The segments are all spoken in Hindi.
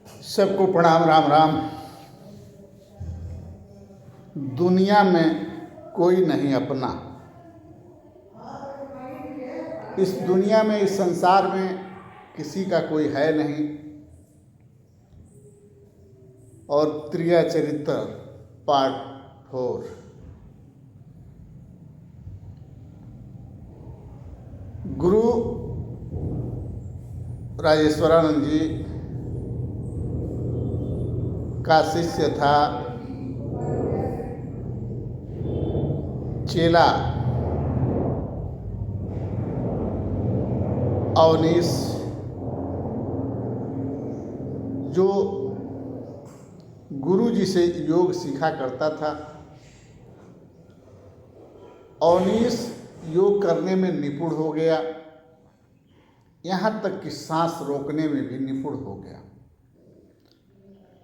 सबको प्रणाम। राम राम। दुनिया में कोई नहीं अपना। इस दुनिया में, इस संसार में किसी का कोई है नहीं। और त्रिया चरित्र पार्ट 4। गुरु राजेश्वरानंद जी का शिष्य था चेला अवनीश, जो गुरु जी से योग सीखा करता था। अवनीश योग करने में निपुण हो गया, यहाँ तक कि सांस रोकने में भी निपुण हो गया।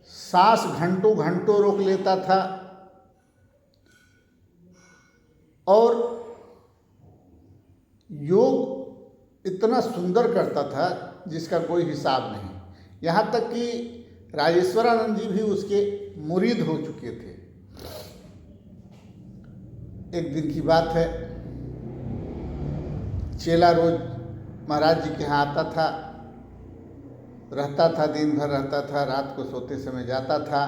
सांस घंटों घंटों रोक लेता था और योग इतना सुंदर करता था जिसका कोई हिसाब नहीं। यहाँ तक कि राजेश्वरानंद जी भी उसके मुरीद हो चुके थे। एक दिन की बात है, चेला रोज महाराज जी के यहाँ आता था, रहता था, दिन भर रहता था, रात को सोते समय जाता था।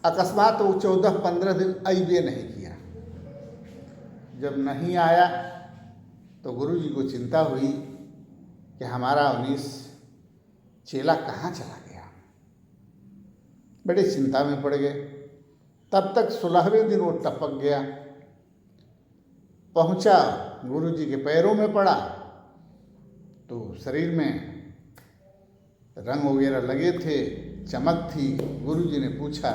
अकस्मात वो 14-15 दिन अइबे नहीं किया। जब नहीं आया तो गुरु जी को चिंता हुई कि हमारा अवनीश चेला कहाँ चला गया। बड़े चिंता में पड़ गए। तब तक 16वें दिन वो टपक गया, पहुंचा, गुरु जी के पैरों में पड़ा तो शरीर में रंग वगैरह लगे थे, चमक थी। गुरु जी ने पूछा,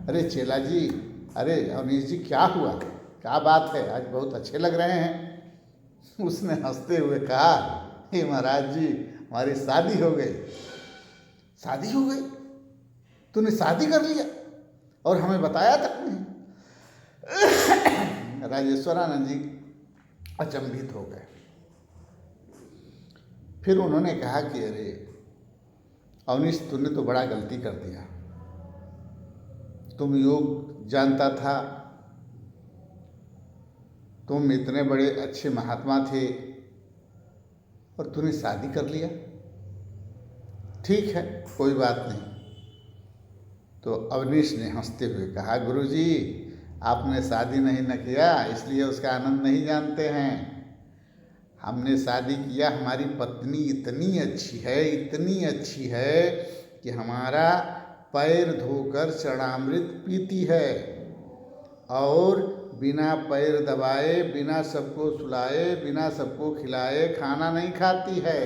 अरे चेला जी, अरे अवनीश जी क्या हुआ, क्या बात है, आज बहुत अच्छे लग रहे हैं। उसने हंसते हुए कहा, हे महाराज जी, हमारी शादी हो गई। शादी हो गई? तूने शादी कर लिया और हमें बताया तक नहीं। राजेश्वरानंद जी अचंभित हो गए। फिर उन्होंने कहा कि अरे अवनीश, तूने तो बड़ा गलती कर दिया। तुम योग जानता था, तुम इतने बड़े अच्छे महात्मा थे और तूने शादी कर लिया। ठीक है, कोई बात नहीं। तो अवनीश ने हंसते हुए कहा, गुरुजी, आपने शादी नहीं न किया इसलिए उसका आनंद नहीं जानते हैं। हमने शादी किया, हमारी पत्नी इतनी अच्छी है, इतनी अच्छी है कि हमारा पैर धोकर चरणामृत पीती है और बिना पैर दबाए, बिना सबको सुलाए, बिना सबको खिलाए खाना नहीं खाती है।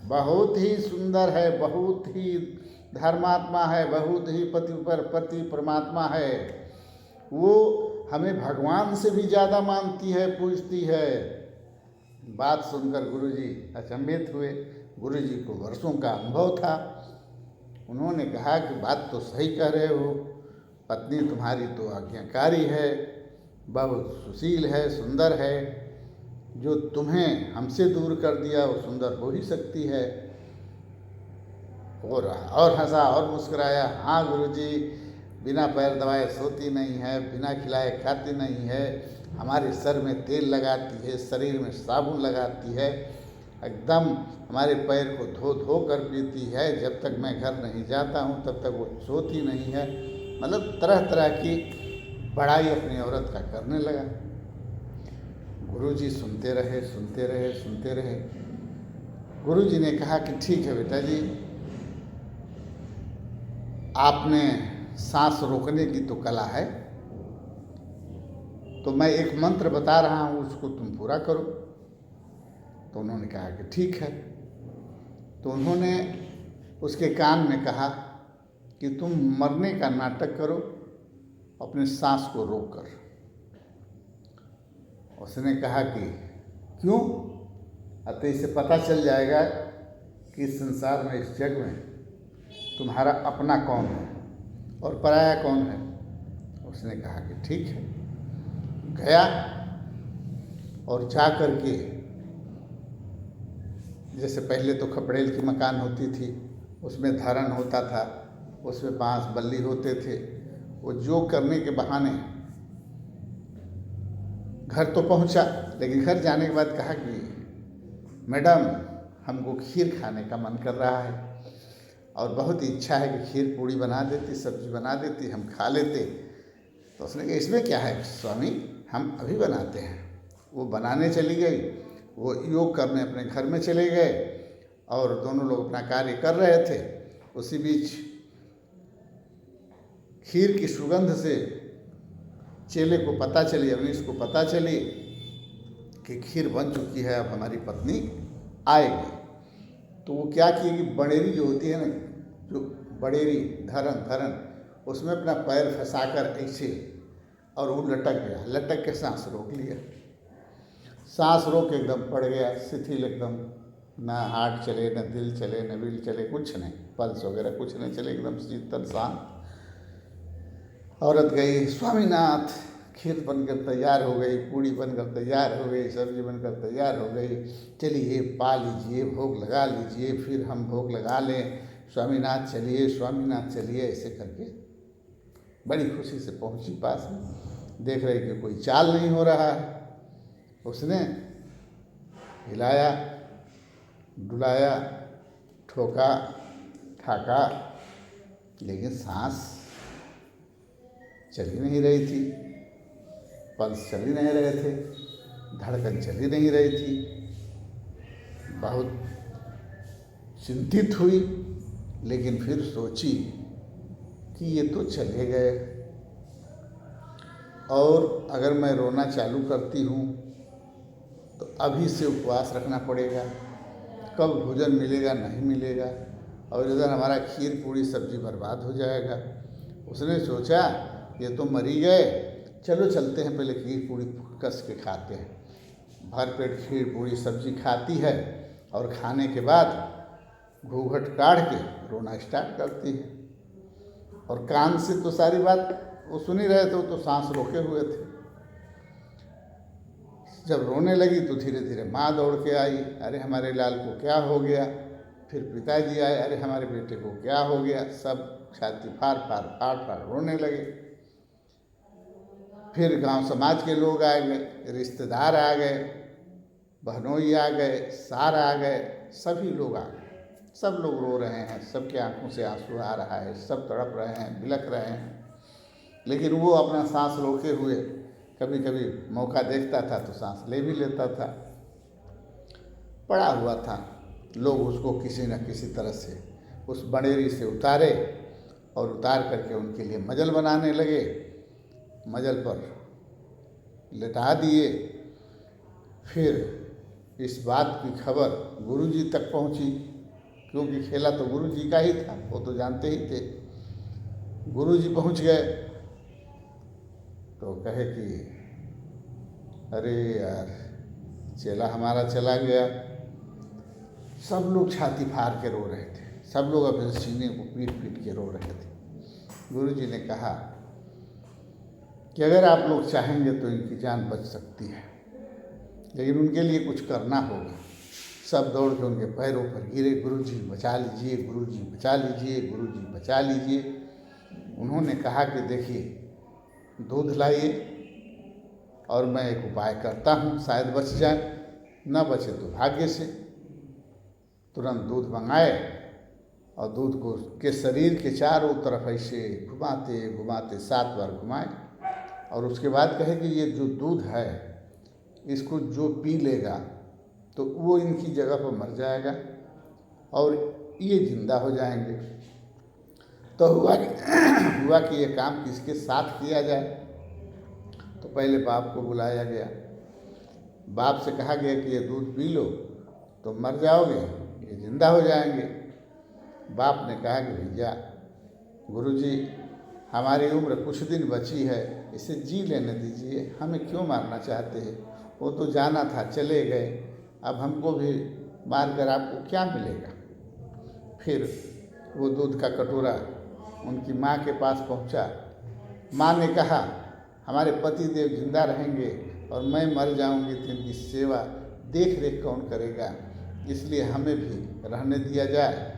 बहुत ही सुंदर है, बहुत ही धर्मात्मा है, बहुत ही पति परमात्मा है। वो हमें भगवान से भी ज़्यादा मानती है, पूजती है। बात सुनकर गुरुजी अचंभित हुए। गुरुजी को वर्षों का अनुभव था। उन्होंने कहा कि बात तो सही कह रहे हो, पत्नी तुम्हारी तो आज्ञाकारी है, बहुत सुशील है, सुंदर है। जो तुम्हें हमसे दूर कर दिया वो सुंदर हो ही सकती है। और हंसा और मुस्कुराया। हाँ गुरुजी, बिना पैर दबाए सोती नहीं है, बिना खिलाए खाती नहीं है, हमारे सर में तेल लगाती है, शरीर में साबुन लगाती है, एकदम हमारे पैर को धो धो कर पीती है। जब तक मैं घर नहीं जाता हूँ तब तक वो सोती नहीं है। मतलब तरह तरह की बड़ाई अपनी औरत का करने लगा। गुरुजी सुनते रहे, सुनते रहे, सुनते रहे। गुरुजी ने कहा कि ठीक है बेटा जी, आपने सांस रोकने की तो कला है, तो मैं एक मंत्र बता रहा हूँ, उसको तुम पूरा करो। तो उन्होंने कहा कि ठीक है। तो उन्होंने उसके कान में कहा कि तुम मरने का नाटक करो अपने सांस को रोककर। उसने कहा कि क्यों? अतः इससे पता चल जाएगा कि इस संसार में, इस जग में तुम्हारा अपना कौन है और पराया कौन है। उसने कहा कि ठीक है। गया और जा कर के, जैसे पहले तो खपड़ेल की मकान होती थी, उसमें धरण होता था, उसमें बांस बल्ली होते थे। वो जो करने के बहाने घर तो पहुंचा, लेकिन घर जाने के बाद कहा कि मैडम, हमको खीर खाने का मन कर रहा है और बहुत इच्छा है कि खीर पूड़ी बना देती, सब्जी बना देती, हम खा लेते। तो उसने कहा इसमें क्या है स्वामी, हम अभी बनाते हैं। वो बनाने चली गई, वो योग करने अपने घर में चले गए और दोनों लोग अपना कार्य कर रहे थे। उसी बीच खीर की सुगंध से चेले को पता चली, अवनीश को पता चली कि खीर बन चुकी है, अब हमारी पत्नी आएगी। तो वो क्या किएगी, बड़ेरी जो होती है ना, जो बड़ेरी धरन उसमें अपना पैर फंसाकर ऐसे, और वो लटक गया, लटक के सांस रोक लिया। सांस रोक के एकदम पड़ गया, शिथिल एकदम, ना हार्ट चले, ना दिल चले, ना दिल चले, कुछ नहीं, पल्स वगैरह कुछ नहीं चले, एकदम शीतल शांत। औरत गई, स्वामीनाथ खीर बनकर तैयार हो गई, पूड़ी बनकर तैयार हो गई, सब्जी बनकर तैयार हो गई, चलिए पा लीजिए, भोग लगा लीजिए, फिर हम भोग लगा लें, स्वामीनाथ चलिए, स्वामीनाथ चलिए। ऐसे करके बड़ी खुशी से पहुंची पास में, देख रही कि कोई चाल नहीं हो रहा है। उसने हिलाया, डुलाया, ठोका, ठाका, लेकिन सांस चल ही नहीं रही थी, पल्स चल ही नहीं रहे थे, धड़कन चल ही नहीं रही थी। बहुत चिंतित हुई, लेकिन फिर सोची कि ये तो चले गए, और अगर मैं रोना चालू करती हूँ तो अभी से उपवास रखना पड़ेगा, कब भोजन मिलेगा नहीं मिलेगा, और इधर हमारा खीर पूड़ी सब्जी बर्बाद हो जाएगा। उसने सोचा ये तो मर ही गए, चलो चलते हैं, पहले खीर पूड़ी कस के खाते हैं। भर पेट खीर पूड़ी सब्जी खाती है और खाने के बाद घूंघट काढ़ के रोना स्टार्ट करती है। और कान से तो सारी बात वो सुन ही रहे थे, वो तो सांस रोके हुए थे। जब रोने लगी तो धीरे धीरे माँ दौड़ के आई, अरे हमारे लाल को क्या हो गया। फिर पिताजी आए, अरे हमारे बेटे को क्या हो गया। सब छाती फाड़ फाड़ रोने लगे। फिर गांव समाज के लोग आ गए, रिश्तेदार आ गए, बहनोई आ गए, सार आ गए, सभी लोग आ गए। सब लोग रो रहे हैं, सबके आंखों से आंसू आ रहा है, सब तड़प रहे हैं, बिलख रहे हैं। लेकिन वो अपना सांस रोके हुए कभी कभी मौका देखता था तो सांस ले भी लेता था। पड़ा हुआ था, लोग उसको किसी न किसी तरह से उस बड़ेरी से उतारे और उतार करके उनके लिए मजल बनाने लगे। मजल पर लेटा दिए। फिर इस बात की खबर गुरुजी तक पहुंची, क्योंकि खेला तो गुरुजी का ही था, वो तो जानते ही थे। गुरुजी पहुंच गए तो कहे कि अरे यार, चेला हमारा चला गया। सब लोग छाती फाड़ के रो रहे थे, सब लोग अपने सीने को पीट पीट के रो रहे थे। गुरुजी ने कहा कि अगर आप लोग चाहेंगे तो इनकी जान बच सकती है, लेकिन उनके लिए कुछ करना होगा। सब दौड़ के उनके पैरों पर गिरे, गुरुजी बचा लीजिए, गुरुजी बचा लीजिए, गुरुजी बचा लीजिए। उन्होंने कहा कि देखिए, दूध लाइए और मैं एक उपाय करता हूँ, शायद बच जाए, न बचे तो भाग्य से। तुरंत दूध मंगाए और दूध को के शरीर के चारों तरफ ऐसे घुमाते घुमाते 7 बार घुमाए, और उसके बाद कहे कि ये जो दूध है इसको जो पी लेगा तो वो इनकी जगह पर मर जाएगा और ये जिंदा हो जाएंगे। तो हुआ कि ये काम किसके साथ किया जाए। तो पहले बाप को बुलाया गया। बाप से कहा गया कि ये दूध पी लो तो मर जाओगे, ये जिंदा हो जाएंगे। बाप ने कहा कि भैया, गुरुजी, हमारी उम्र कुछ दिन बची है, इसे जी लेने दीजिए, हमें क्यों मारना चाहते हैं। वो तो जाना था, चले गए, अब हमको भी मार कर आपको क्या मिलेगा। फिर वो दूध का कटोरा उनकी माँ के पास पहुँचा। माँ ने कहा, हमारे पति देव जिंदा रहेंगे और मैं मर जाऊंगी तो इनकी सेवा देख रेख कौन करेगा, इसलिए हमें भी रहने दिया जाए।